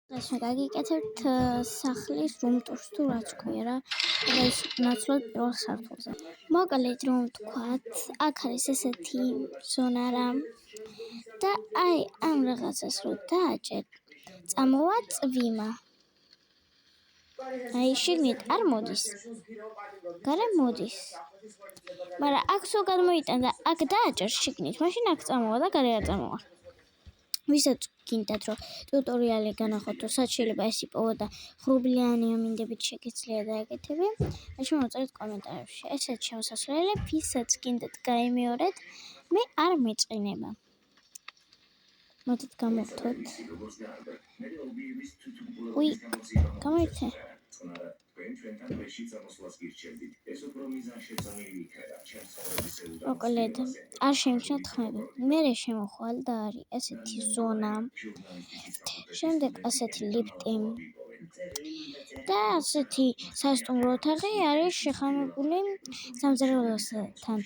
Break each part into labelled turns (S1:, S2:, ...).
S1: დღეს გაგიკეთებთ სახლის room tours თუ რაც ქვია რა. ეს ნაცვლად პირველ სართულზე. მოკლედ რომ ვთქვათ, აქ არის ესეთი ზონა რა. და აი ამ რაღაცას რო დააჭერ, წამოვა წვიმა. აი შიგნით არ მოდის. გარემ მოდის. მაგრამ აქ სულ გადმოიტან და აქ დააჭერ შიგნით, მაშინ აქ წამოვა და გარე არ წამოვა. ვისაც გინდათ რომ ტუტორიალი განახოთ, თუ სად შეიძლება ეს იპოვო და ღრუბლიანი ამინდებით შეგეძლია დააკეთებია, მაშინ მოწერეთ კომენტარებში. ესეთ შემოსასვლელი, ვისაც გინდათ გაიმეორეთ, მე არ მეწყინება. მოდით გამოვთოთ. უი, გამოირთე. მოკლედ, არ შემჩნევთ ხმები. მე შემოხვალ და არის ესეთი ზონა. შემდეგ ასეთი ლიფტი. და ასეთი სასტუმრო ოთახი არის შეხამებული სამზარეულოსთან.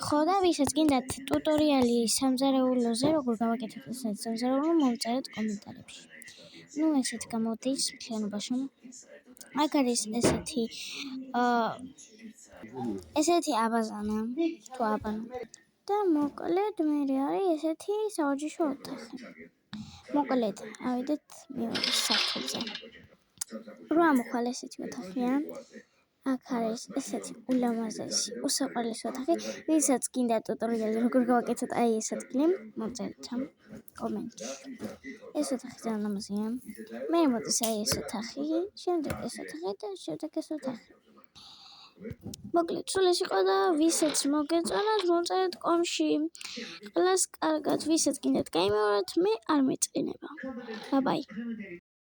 S1: ხო და ვისაც გინდათ ტუტორიალი სამზარეულოზე, როგორ გავაკეთოთ ესეთ სამზარეულო, მომწერეთ კომენტარებში. ნუ ესეთ გამოდის მთლიანობაში. აქ არის ესეთი აბაზანა თუ აბანა. და მოკლედ მე არის ესეთი საოჯიშო ოთახი. მოკლედ, ავიდეთ მეორე სართულზე. რო ამოხვალ ესეთი ოთახია. აქ არის ესეთი ულამაზესი, უსაყვარლესი ოთახი. ვისაც გინდა ტუტორიალი როგორ გავაკეთოთ აი ეს ადგილი, მოწერეთ კომენტში. ეს ოთახი ძალიან ლამაზია. მე მოდის აი ეს ოთახი, შემდეგ ეს ოთახი და შემდეგ ეს ოთახი. მოკლედ, სულ ეს იყო და ვისაც მოგეწონათ, მოწერეთ კომში. ყველას კარგად, ვისაც გინდათ გაიმეორეთ, მე არ მეწყინება. ბაი.